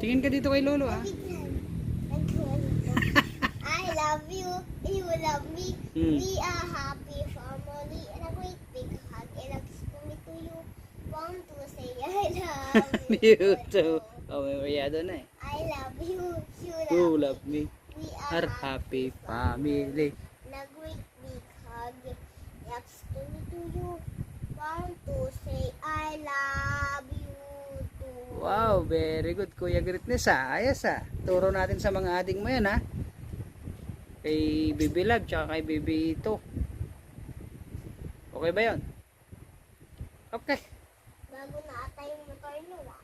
Tingin ka dito kay Lolo, ha? I love you. You love me. Hmm. We are happy family. And a great big hug. And a kiss to you. Want to say I love you. You too. Oh, may masyado na eh. I love you. You You love love me. We Our happy family. And a great big hug. Yaps to you. Want to say I love you too. Wow, very good. Kuya Greatness, ha? Ayos, ha? Turo natin sa mga ading mo yan, ha? Kay Baby Love, tsaka kay Baby Ito. Okay ba yun? Okay. Bago na ata yung motor nyo, ah.